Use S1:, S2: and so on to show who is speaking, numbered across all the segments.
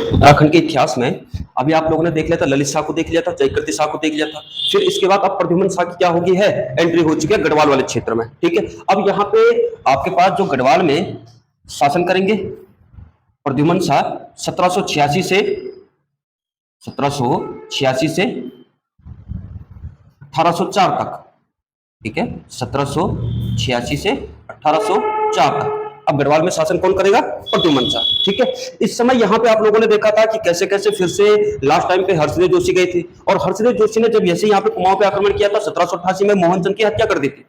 S1: उत्तराखंड के इतिहास में अभी आप लोगों ने देख लिया था, ललित शाह को देख लिया था, जयकृति शाह को देख लिया था। फिर इसके बाद अब प्रद्युम्न शाह की क्या होगी है, एंट्री हो चुकी है गढ़वाल वाले क्षेत्र में। ठीक है, अब यहाँ पे आपके पास जो गढ़वाल में शासन करेंगे प्रद्युम्न शाह 1786 से 1804 तक। ठीक है, 1786 से 1804 तक। अब गढ़वाल में शासन कौन करेगा, प्रद्युम्न शाह। ठीक है, इस समय यहाँ पे आप लोगों ने देखा था कि कैसे कैसे फिर से लास्ट टाइम पे हर्षदेव जोशी गए थे, और हर्षदेव जोशी ने जब ऐसे यहाँ पे कुमाऊं पे आक्रमण किया था 1788 में मोहनचंद की हत्या कर दी थी।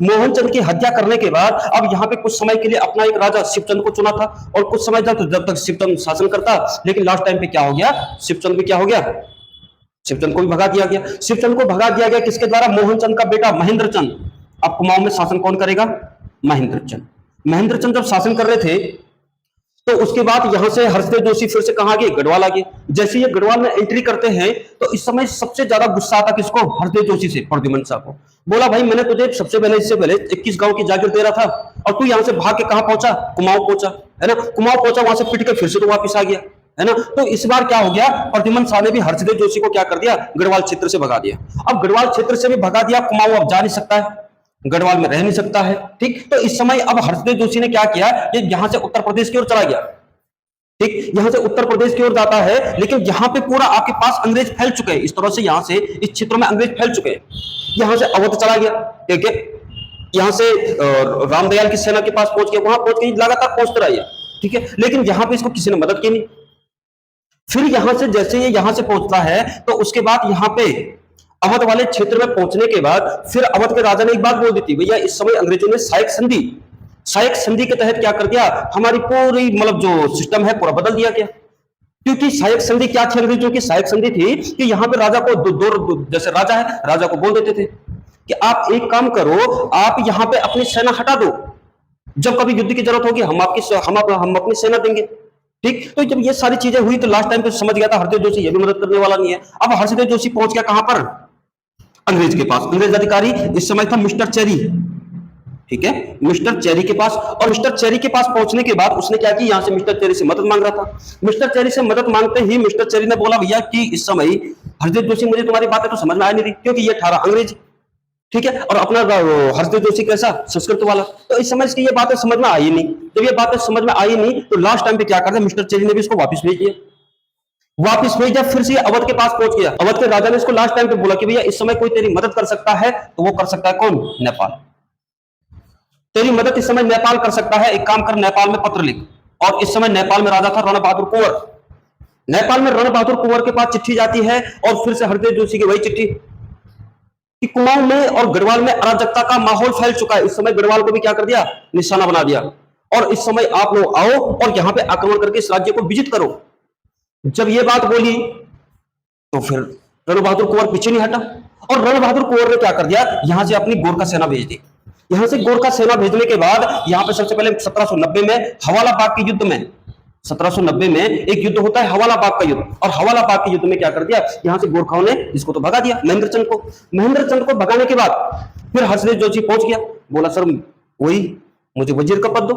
S1: मोहनचंद की हत्या करने के बाद अब यहाँ पे कुछ समय के लिए अपना एक राजा शिवचंद को चुना था, और कुछ समय जब तक शिवचंद शासन करता, लेकिन लास्ट टाइम पे क्या हो गया, शिवचंद भी क्या हो गया, शिवचंद को भी भगा दिया गया। शिवचंद को भगा दिया गया किसके द्वारा, मोहनचंद का बेटा महेंद्रचंद। अब कुमाऊं में शासन कौन करेगा, महेंद्रचंद। महेंद्रचंद जब शासन कर रहे थे तो उसके बाद यहां से हर्षदेव जोशी फिर से कहां गए, गढ़वाल आ गए। जैसे ये गढ़वाल में एंट्री करते हैं तो इस समय सबसे ज्यादा गुस्सा आता किसको, हर्षदेव जोशी से, प्रद्युम्न शाह को। बोला भाई मैंने तुझे सबसे पहले, इससे पहले 21 गांव की जागीर दे रहा था, और तू यहां से भाग के कहां पहुंचा, कुमाऊं पहुंचा, है ना। कुमाऊं पहुंचा, वहां से पिट के फिर से तो वापिस आ गया, है ना। तो इस बार क्या हो गया, प्रद्युम्न शाह ने भी हर्षदेव जोशी को क्या कर दिया, गढ़वाल क्षेत्र से भगा दिया। अब गढ़वाल क्षेत्र से भी भगा दिया, कुमाऊं अब जा नहीं सकता है, गढ़वाल में रह नहीं सकता है। ठीक, तो इस समय अब हर्षदेव जोशी ने क्या किया, ये यहां से उत्तर प्रदेश की ओर चला गया। ठीक, यहां से उत्तर प्रदेश की ओर जाता है, लेकिन यहां पे पूरा आपके पास अंग्रेज फैल चुके हैं, इस तरह से यहां से इस क्षेत्र में अंग्रेज फैल चुके हैं। यहां से अवध चला गया। ठीक है, यहां से रामदयाल की सेना के पास पहुंच गया, वहां पहुंच के लगातार पहुंचता रहा। ठीक है, लेकिन यहां पे इसको किसी ने मदद की नहीं। फिर यहां से जैसे ये यहां से पहुंचता है तो उसके बाद यहां पे अवध वाले क्षेत्र में पहुंचने के बाद फिर अवध के राजा ने एक बात बोल दी थी, भैया इस समय अंग्रेजों ने सहायक संधि के तहत क्या कर दिया, हमारी पूरी मतलब जो सिस्टम है पूरा बदल दिया गया। क्योंकि सहायक संधि क्या थी, अंग्रेजों की सहायक संधि थी कि यहाँ पे राजा को जैसे राजा है, राजा को बोल देते थे कि आप एक काम करो, आप यहाँ पे अपनी सेना हटा दो, जब कभी युद्ध की जरूरत होगी हम अपनी सेना देंगे। ठीक, तो जब ये सारी चीजें हुई तो लास्ट टाइम पे समझ गया था हरदेव जोशी ये भी मदद करने वाला नहीं है। अब हरदेव जोशी पहुंच गया कहां पर, अंग्रेज के पास। अंग्रेज अधिकारी इस समय था मिस्टर चेरी। ठीक है, मिस्टर चेरी के पास, और मिस्टर चेरी के पास पहुंचने के बाद उसने क्या की, यहां से मिस्टर चेरी से मदद मांग रहा था। मिस्टर चेरी से मदद मांगते ही मिस्टर चेरी ने बोला, भैया कि इस समय हरदेव जोशी मुझे तुम्हारी बातें तो समझ में आ नहीं रही, क्योंकि ये 18 अंग्रेज। ठीक है, और अपना हरदेव जोशी कैसा, संस्कृत वाला। तो इस समय इसकी ये बातें समझ में आई नहीं। जब ये बातें समझ में आई नहीं तो लास्ट टाइम पे क्या करते, मिस्टर चेरी ने भी इसको वापस भेज दिया। वापस भेजा, फिर से अवध के पास पहुंच गया। अवध के राजा ने इसको लास्ट टाइम पे बोला कि भैया इस समय कोई तेरी मदद कर सकता है, तो वो कर सकता है कौन, नेपाल। तेरी मदद इस समय नेपाल कर सकता है, एक काम कर, नेपाल में पत्र लिख। और इस समय नेपाल में राजा था रण बहादुर कुंवर। नेपाल में रण बहादुर कुंवर के पास चिट्ठी जाती है, और फिर से हरदेव जोशी की वही चिट्ठी कि कुमाऊं में और गढ़वाल में अराजकता का माहौल फैल चुका है। इस समय गढ़वाल को भी क्या कर दिया, निशाना बना दिया, और इस समय आप लोग आओ और यहां पे आक्रमण करके इस राज्य को विजित करो। जब ये बात बोली तो फिर रण बहादुर कुंवर पीछे नहीं हटा, और रण बहादुर कुंवर ने क्या कर दिया, यहां से अपनी गोरखा सेना भेज दी। यहां से गोरखा सेना भेजने के बाद यहां पे सबसे पहले 1790 में हवाला बाग के युद्ध में, 1790 में एक युद्ध होता है हवाला बाग का युद्ध, और हवाला बाग के युद्ध में क्या कर दिया, यहां से गोरखाओं ने इसको तो भगा दिया, महेंद्रचंद को भगाने के बाद फिर हर्षदेव जोशी पहुंच गया। बोला सर वही मुझे वजीर का पद दो।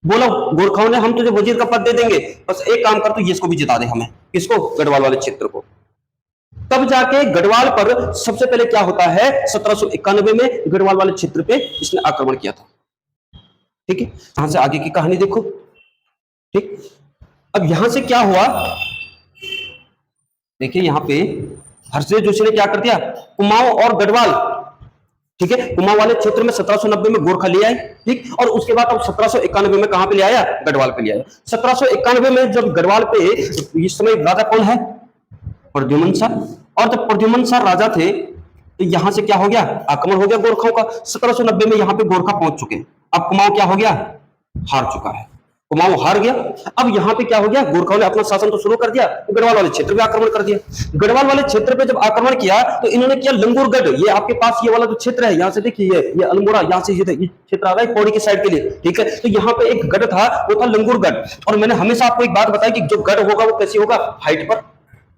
S1: बोला गोरखाओं ने हम तुझे वजीर का पद दे देंगे, बस एक काम कर, तू ये इसको भी जिता दे हमें, किसको, गढ़वाल वाले क्षेत्र को। तब जाके गढ़वाल पर सबसे पहले क्या होता है, 1791 में गढ़वाल वाले क्षेत्र पे इसने आक्रमण किया था। ठीक है, यहां से आगे की कहानी देखो। ठीक, अब यहां से क्या हुआ, देखिए यहां पे हर्षदेव जोशी ने क्या कर दिया, कुमाऊं और गढ़वाल, ठीक है, कुमाऊं वाले क्षेत्र में 1790 में गोरखा ले आए। ठीक, और उसके बाद अब 1791 में कहां पे ले आया, गढ़वाल पे ले आया। 1791 में जब गढ़वाल पे, इस समय राजा कौन है, प्रद्युम्न शाह, और जब प्रद्युम्न शाह राजा थे तो यहां से क्या हो गया, आक्रमण हो गया गोरखाओं का। 1790 में यहां पे गोरखा पहुंच चुके हैं। अब कुमाऊं क्या हो गया, हार चुका है, कुमाऊं हार गया। अब यहाँ पे क्या हो गया, गोरखाओं ने अपना शासन तो शुरू कर दिया, गढ़वाल वाले क्षेत्र पे आक्रमण कर दिया। गढ़वाल वाले क्षेत्र पे जब आक्रमण किया तो इन्होंने किया लंगूरगढ़, ये आपके पास ये वाला जो क्षेत्र है, यहाँ से देखिए ये अल्मोड़ा, यहाँ से ये क्षेत्र आ रहा है पौड़ी की साइड के लिए। ठीक है, तो यहाँ पे एक गढ़ था, वो था लंगूरगढ़। और मैंने हमेशा आपको एक बात बताई कि जो गढ़ होगा वो कैसी होगा, हाइट पर।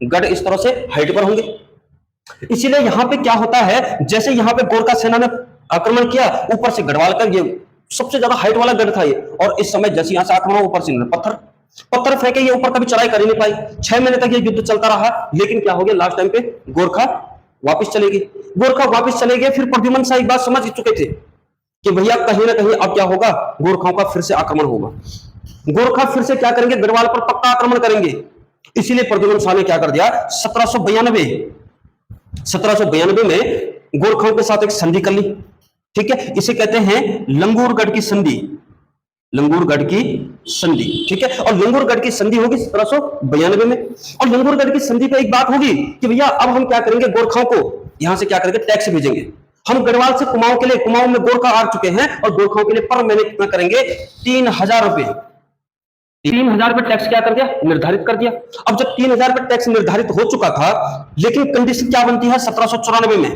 S1: गढ़ इस तरह से हाइट पर होंगे। इसीलिए यहाँ पे क्या होता है, जैसे यहाँ पे गोरखा सेना ने आक्रमण किया, ऊपर से गढ़वाल का ये सबसे ज्यादा हाइट वाला गढ़ था ये, और इस समय जैसे यहां से आक्रमण ऊपर से पत्थर, पत्थर फेंके, ये ऊपर कभी चढ़ाई कर ही नहीं पाई। 6 महीने तक ये युद्ध चलता रहा, लेकिन क्या हो गया, लास्ट टाइम पे गोरखा वापस चले गए। गोरखा वापस चले गए, फिर प्रद्युम्न शाह एक बात समझ चुके थे कि भैया कहीं ना कहीं अब क्या होगा, गोरखाओं का फिर से आक्रमण होगा। गोरखा फिर से क्या करेंगे, गढ़वाल पर पक्का आक्रमण करेंगे। इसीलिए प्रद्युम्न शाह ने क्या कर दिया, 1792 में गोरखाओं के साथ एक संधि कर ली। ठीक है, इसे कहते हैं लंगूरगढ़ की संधि, लंगूरगढ़ की संधि। ठीक है, और लंगूरगढ़ की संधि होगी 1792 में। और लंगूरगढ़ की संधि पे एक बात होगी कि भैया अब हम क्या करेंगे, गोरखाओं को यहां से क्या करेंगे, टैक्स भेजेंगे। हम गढ़वाल से कुमाऊं के लिए, कुमाऊं में गोरखा आ चुके हैं, और गोरखाओं के लिए पर महीने कितना करेंगे, 3000 रुपए। 3000 रुपए टैक्स क्या कर दिया, निर्धारित कर दिया। अब जब 3000 रुपए टैक्स निर्धारित हो चुका था, लेकिन कंडीशन क्या बनती है 1794 में।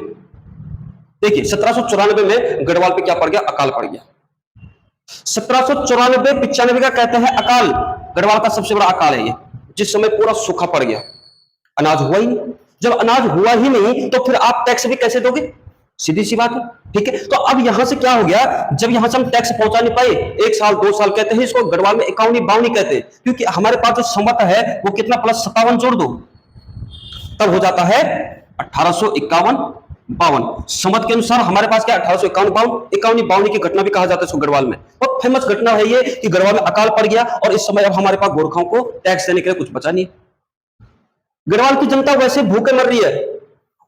S1: देखिए 1794 में गढ़वाल पे क्या पड़ गया, अकाल पड़ गया। 1794-95 का कहते हैं अकाल, गढ़वाल का सबसे बड़ा अकाल है ये, जिस समय पूरा सूखा पड़ गया, अनाज हुआ ही नहीं। जब अनाज हुआ ही नहीं तो फिर आप टैक्स भी कैसे दोगे, सीधी सी बात है। ठीक है, तो अब यहां से क्या हो गया, जब यहां से हम टैक्स पहुंचा नहीं पाए, 1 साल 2 साल कहते हैं इसको, गढ़वाल में 51-52 कहते हैं, क्योंकि हमारे पास जो संवत है वो कितना +57 जोड़ दो, तब हो जाता है 1851-52। संवत के अनुसार हमारे पास क्या 1851-52 की घटना भी कहा जाता है इसको गढ़वाल में। बहुत फेमस घटना है ये कि गढ़वाल में अकाल पड़ गया, और इस समय अब हमारे पास गोरखाओं को टैक्स देने के लिए कुछ बचा नहीं। गढ़वाल की जनता वैसे भूखे मर रही है,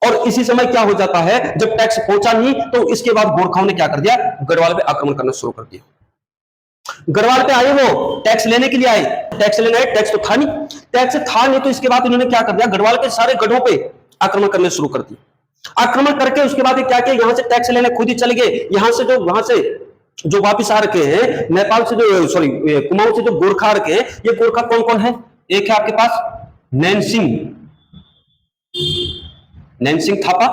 S1: और इसी समय क्या हो जाता है, जब टैक्स पहुंचा नहीं तो इसके बाद गोरखाओं ने क्या कर दिया, गढ़वाल पे आक्रमण करना शुरू कर दिया। गढ़वाल पे आए, वो टैक्स लेने के लिए आए, टैक्स लेने आए, टैक्स तो था नहीं, टैक्स था नहीं, तो इसके बाद इन्होंने क्या कर दिया, गढ़वाल के सारे गढ़ों पे आक्रमण करने शुरू कर दिया। आक्रमण करके उसके बाद क्या किया, यहां से टैक्स लेने खुद ही चले गए। यहां से जो वहां से जो वापिस आ रखे हैं, नेपाल से जो, सॉरी कुमाऊं से जो गोरखा आ रखे हैं, ये गोरखा कौन कौन है, एक है आपके पास नैन सिंह थापा,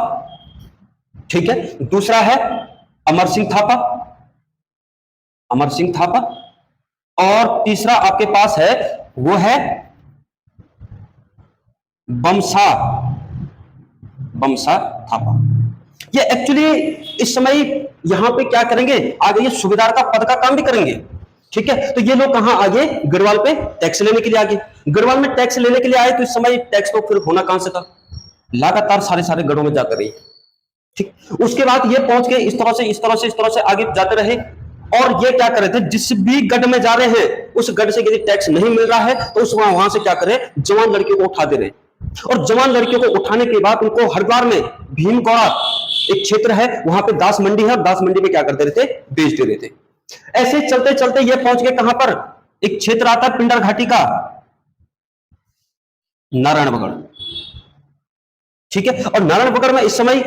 S1: ठीक है, दूसरा है अमर सिंह थापा, और तीसरा आपके पास है वो है बमसा थापा। ये एक्चुअली इस समय यहां पे क्या करेंगे, आगे ये सूबेदार का पद का काम भी करेंगे। ठीक है, तो ये लोग कहां आगे, गढ़वाल पे टैक्स लेने के लिए आगे। गढ़वाल में टैक्स लेने के लिए आए, तो इस समय टैक्स तो फिर होना कहां से था, लगातार सारे गढ़ों में जाकर रही। ठीक, उसके बाद ये पहुंच गए इस तरह से आगे जाते रहे, और ये क्या कर रहे थे, जिस भी गढ़ में जा रहे हैं उस गढ़ से यदि टैक्स नहीं मिल रहा है तो उस वहां से क्या करे, जवान लड़कियों को उठा दे रहे, और जवान लड़कियों को उठाने के बाद उनको हरिद्वार में भीमगौड़ा एक क्षेत्र है, वहां पे दास मंडी है, दास मंडी में क्या करते रहते, बेच दे रहे थे। ऐसे चलते चलते ये पहुंच गए कहां पर, एक क्षेत्र आता है पिंडर घाटी का, नारायणबगड़। ठीक है, और नारायणबगड़ में इस समय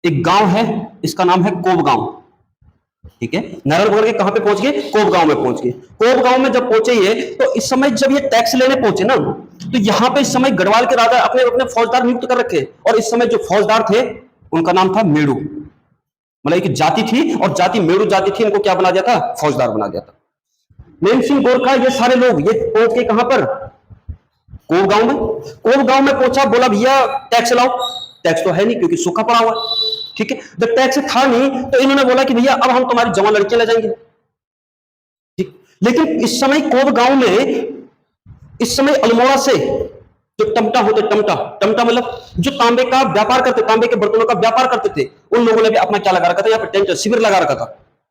S1: एक गांव है, इसका नाम है कोब गांव। ठीक है, नारायणबगड़ के कहां पे पहुंच गए, कोब गांव में पहुंच गए। कोब गांव में जब पहुंचे ये, तो इस समय जब ये टैक्स लेने पहुंचे ना, तो यहां पे इस समय गढ़वाल के राजा अपने अपने फौजदार नियुक्त कर रखे, और इस समय जो फौजदार थे उनका नाम था मेड़ू, मतलब एक जाति थी, और जाति मेड़ू जाति थी, इनको क्या बना दिया था, फौजदार बना दिया था। नैन सिंह गोरखा ये सारे लोग ये पहुंच गए कहां पर, कोब गांव में। कोब गांव में पहुंचा, बोला भैया टैक्स लाओ, टैक्स तो है नहीं क्योंकि सूखा पड़ा हुआ है। ठीक है, जब टैक्स था नहीं तो इन्होंने बोला कि भैया अब हम तुम्हारी जवान लड़कियां ले जाएंगे। ठीक, लेकिन इस समय कोब गांव में इस समय अल्मोड़ा से जो टमटा होते, टमटा मतलब जो तांबे का व्यापार करते, तांबे के बर्तनों का व्यापार करते थे, उन लोगों ने भी अपना क्या लगा रखा था, यहाँ पे टेंट शिविर लगा रखा था,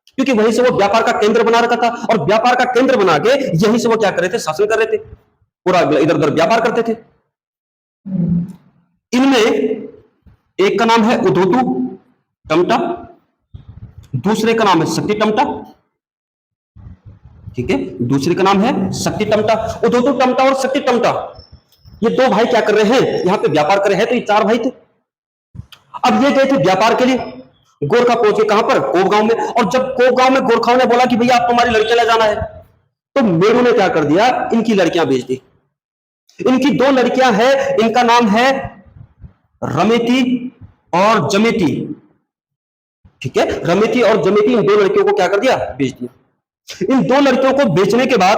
S1: क्योंकि वहीं से वो व्यापार का केंद्र बना रखा था, और व्यापार का केंद्र बना के यहीं से वो क्या कर रहे थे, शासन कर रहे थे, पूरा इधर उधर व्यापार करते थे। इनमें एक का नाम है उदोतू टमटा, दूसरे का नाम है शक्ति टमटा। ठीक है, दूसरे का नाम है शक्ति टमटा। उदोतू टमटा और शक्ति टमटा ये दो भाई क्या कर रहे हैं, यहां पे व्यापार कर रहे हैं। तो ये 4 भाई थे। अब ये गए थे व्यापार के लिए, गोरखा पहुंचे कहां पर, कोब गांव में। और जब कोब गांव में गोरखाओं ने बोला कि भैया आप तुम्हारी लड़कियां ले जाना है, तो मेरू ने क्या कर दिया, इनकी लड़कियां बेच दी। इनकी 2 लड़कियां हैं, इनका नाम है रमेती और जमेती। ठीक है, रमेती और जमेती, इन 2 लड़कियों को क्या कर दिया, बेच दिया। इन 2 लड़कियों को बेचने के बाद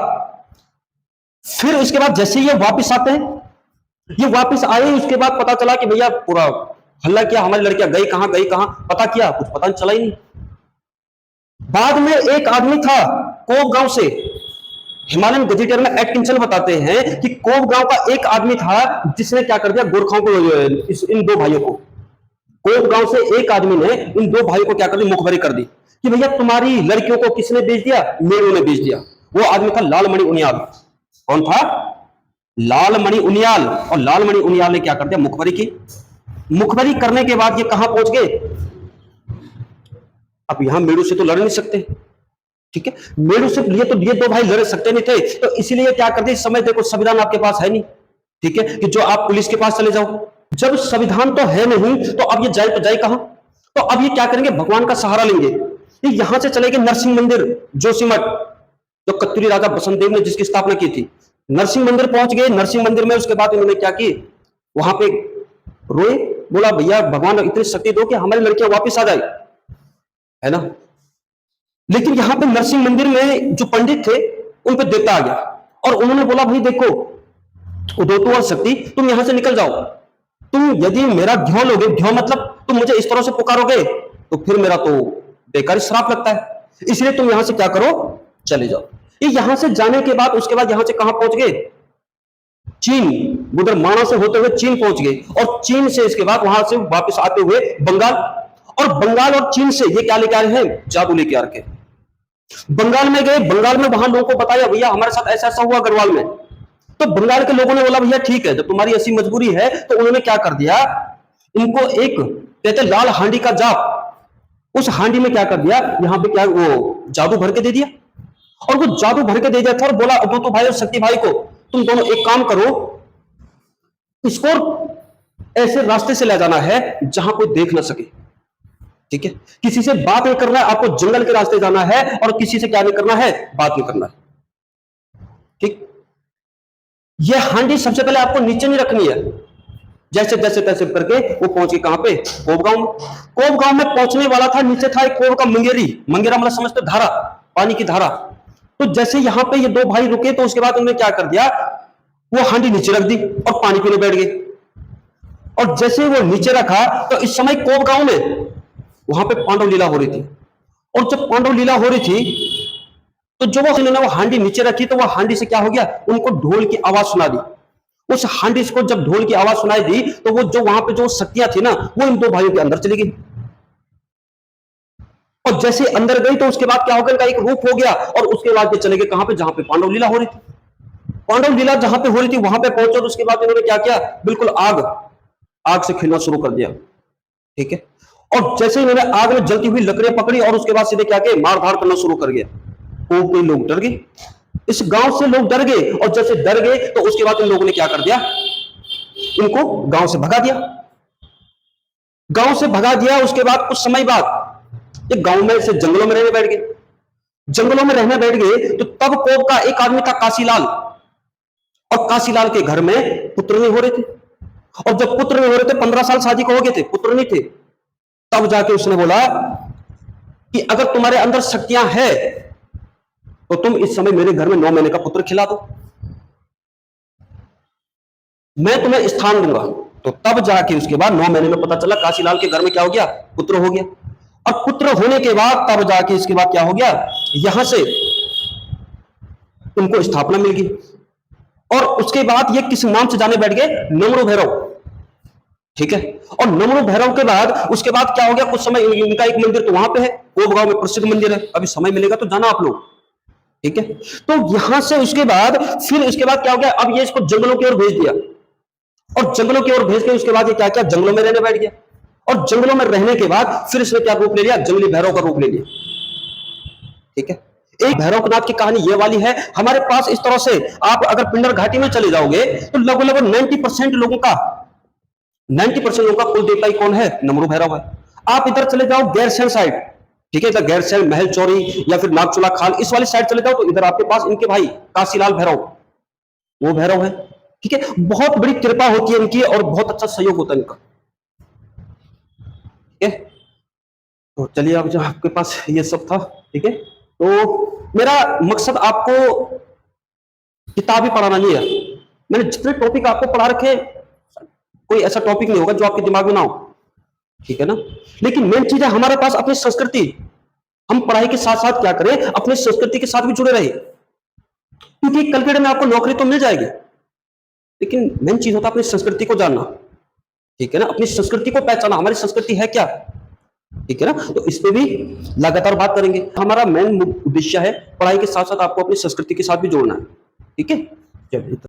S1: फिर उसके बाद जैसे ये वापस आते हैं, ये वापस आए, उसके बाद पता चला कि भैया पूरा हल्ला किया, हमारी लड़कियां गई कहां, पता किया, कुछ पता चला ही नहीं। बाद में एक आदमी था कोब गांव से, हिमालयन गजेटियर में एटकिंसन बताते हैं कि कोब गांव का एक आदमी था जिसने क्या कर दिया, गोरखाओं को, इन दो भाइयों को, कोब गांव से एक आदमी ने इन दो भाइयों को क्या कर दी, मुखबरी कर दी कि भैया तुम्हारी लड़कियों को किसने बेच दिया, मेरू ने बेच दिया। वो आदमी था लालमणि उनियाल। कौन था? लालमणि उनियाल। और लालमणि उनियाल ने क्या कर दिया, मुखबरी की। मुखबरी करने के बाद ये कहां पहुंच गए? अब यहां मेरू से तो लड़ नहीं सकते, ठीक है, मेरू से ये दो भाई लड़ सकते नहीं थे, तो इसीलिए क्या करते, इस समय देखो संविधान आपके पास है नहीं, ठीक है, कि जो आप पुलिस के पास चले जाओ। जब संविधान तो है नहीं तो अब ये जाए तो जाए कहां? तो अब ये क्या करेंगे, भगवान का सहारा लेंगे। ये यहां से चले गए नरसिंह मंदिर, जोशीमठ, जो कत्यूरी राजा बसंत देव ने जिसकी स्थापना की थी। नरसिंह मंदिर पहुंच गए। नरसिंह मंदिर में उसके बाद उन्होंने क्या की, वहां पे रोए, बोला भैया भगवान इतनी शक्ति दो कि हमारी लड़कियां वापस आ जाए, है ना। लेकिन यहां पे नरसिंह मंदिर में जो पंडित थे उन पे देता आ गया और उन्होंने बोला भाई देखो उदोतो और शक्ति, तुम यहां से निकल जाओ। तुम यदि मेरा ध्यान लोगे, ध्यान मतलब तुम मुझे इस तरह से पुकारोगे तो फिर मेरा तो बेकार श्राप लगता है, इसलिए तुम यहां से क्या करो, चले जाओ। ये यहां से जाने के बाद उसके बाद यहां से कहां पहुंच गए, चीन, उधर माणा से होते हुए चीन पहुंच गए और चीन से इसके बाद वहां से वापस आते हुए बंगाल, और बंगाल और चीन से ये क्या लेके आ रहे हैं, जादू लेके आ रहे। बंगाल में गए, बंगाल में वहां लोगों को बताया भैया हमारे साथ ऐसा ऐसा हुआ गढ़वाल में। तो बंगाल के लोगों ने बोला भैया ठीक है, जब तुम्हारी ऐसी मजबूरी है, तो उन्होंने क्या कर दिया, इनको एक कहते लाल हांडी का जाप, उस हांडी में क्या कर दिया, यहां पे क्या वो जादू भर के दे दिया। और वो जादू भर के दे दिया था और बोला दो भाई और शक्ति भाई को, तुम दोनों एक काम करो, इसको ऐसे रास्ते से ले जाना है जहां कोई देख ना सके, ठीक है, किसी से बात नहीं करना है, आपको जंगल के रास्ते जाना है और किसी से क्या नहीं करना है, बात नहीं करना है, ठीक। ये हांडी सबसे पहले आपको नीचे नहीं रखनी है, जैसे जैसे तैसे करके वो पहुंच गए कहां पे, कोबगांव में। कोबगांव में पहुंचने वाला था, नीचे था एक कोब का मंगेरी, मंगेरा मतलब समझते धारा, पानी की धारा। तो जैसे यहां पे ये दो भाई रुके तो उसके बाद उन्होंने क्या कर दिया, वो हांडी नीचे रख दी और पानी पीने बैठ गए। और जैसे वो नीचे रखा तो इस समय कोबगांव में वहां पे पांडव लीला हो रही थी, और जब पांडव लीला हो रही थी तो जो वो हांडी नीचे रखी तो वो हांडी से क्या हो गया, उनको ढोल की आवाज सुना दी। उस हांडी को जब ढोल की आवाज सुनाई दी तो वो जो वहां पे जो शक्तियां थी ना, वो इन दो भाइयों के अंदर चली गई। और जैसे अंदर गई तो उसके बाद क्या हो गया, एक रूप हो गया और उसके बाद ये चले गए कहां पे, जहां पे पांडव लीला हो रही थी। पांडव लीला जहां पे हो रही थी वहां पे पहुंचे, उसके बाद इन्होंने क्या किया, बिल्कुल आग से खेलना शुरू कर दिया, ठीक है। और जैसे इन्होंने आग में जलती हुई लकड़ियां पकड़ी और उसके बाद सीधे क्या किया, मार धाड़ करना शुरू कर गया। कोई लोग डर गए, इस गांव से लोग डर गए, और जैसे डर गए तो उसके बाद इन लोगों ने क्या कर दिया, इनको गांव से भगा दिया। गांव से भगा दिया, उसके बाद कुछ समय बाद ये गांव में से जंगलों में रहने बैठ गए। जंगलों में रहने बैठ गए तो तब कोब का एक आदमी था काशीलाल, और काशीलाल के घर में पुत्र नहीं हो रहे थे, और जब पुत्र नहीं हो रहे थे, 15 साल शादी को हो गए थे, पुत्र नहीं थे, तब जाके उसने बोला कि अगर तुम्हारे अंदर शक्तियां हैं तो तुम इस समय मेरे घर में 9 महीने का पुत्र खिला दो, मैं तुम्हें स्थान दूंगा। तो तब जाके उसके बाद 9 महीने में पता चला काशीलाल के घर में क्या हो गया, पुत्र हो गया। और पुत्र होने के बाद तब जाके इसके बाद क्या हो गया, यहां से उनको स्थापना मिल गई। और उसके बाद ये किस नाम से जाने बैठ गए, नमरू भैरव, ठीक है। और नमरू भैरव के बाद उसके बाद क्या हो गया, कुछ समय इनका एक मंदिर तो वहां पे है, कोबगांव में प्रसिद्ध मंदिर है, अभी समय मिलेगा तो जाना आप लोग, ठीक है। तो यहां से उसके बाद फिर उसके बाद क्या हो गया, अब ये इसको जंगलों की ओर भेज दिया, और जंगलों की ओर भेज के उसके बाद ये क्या किया, जंगलों में रहने बैठ गया। और जंगलों में रहने के बाद फिर इसने क्या रूप ले लिया, जंगली भैरव का रूप ले लिया, ठीक है। एक भैरवनाथ की कहानी ये वाली है, हमारे पास इस तरह से आप अगर पिंडर घाटी में चले जाओगे तो लगभग 90% लोगों का कुल देवता ही कौन है, नमरू भैरव है। आप इधर चले जाओ गैरसैंण साइड, ठीक है, इधर गैरसैंण, महल चौरी या फिर नागचूला खाल, इस वाली साइड चले जाओ तो इधर आपके पास इनके भाई काशीलाल भैरव, वो भैरव है, ठीक है। बहुत बड़ी कृपा होती है इनकी और बहुत अच्छा सहयोग होता है इनका, ठीक है। तो चलिए अब जो आपके पास ये सब था, ठीक है। तो मेरा मकसद आपको किताब ही पढ़ाना नहीं है, मैंने जितने टॉपिक आपको पढ़ा रखे कोई ऐसा टॉपिक नहीं होगा जो आपके दिमाग में ना हो, ठीक है ना। लेकिन मेन चीज है हमारे पास अपनी संस्कृति, हम पढ़ाई के साथ साथ क्या करें, अपनी संस्कृति के साथ भी जुड़े रहे। क्योंकि कल के दिन में आपको नौकरी तो मिल जाएगी, लेकिन मेन चीज होता है अपनी संस्कृति को जानना, ठीक है ना, अपनी संस्कृति को पहचाना, हमारी संस्कृति है क्या, ठीक है ना। तो इस पे भी लगातार बात करेंगे। हमारा मेन उद्देश्य है पढ़ाई के साथ साथ आपको अपनी संस्कृति के साथ भी जोड़ना है, ठीक है। चलिए।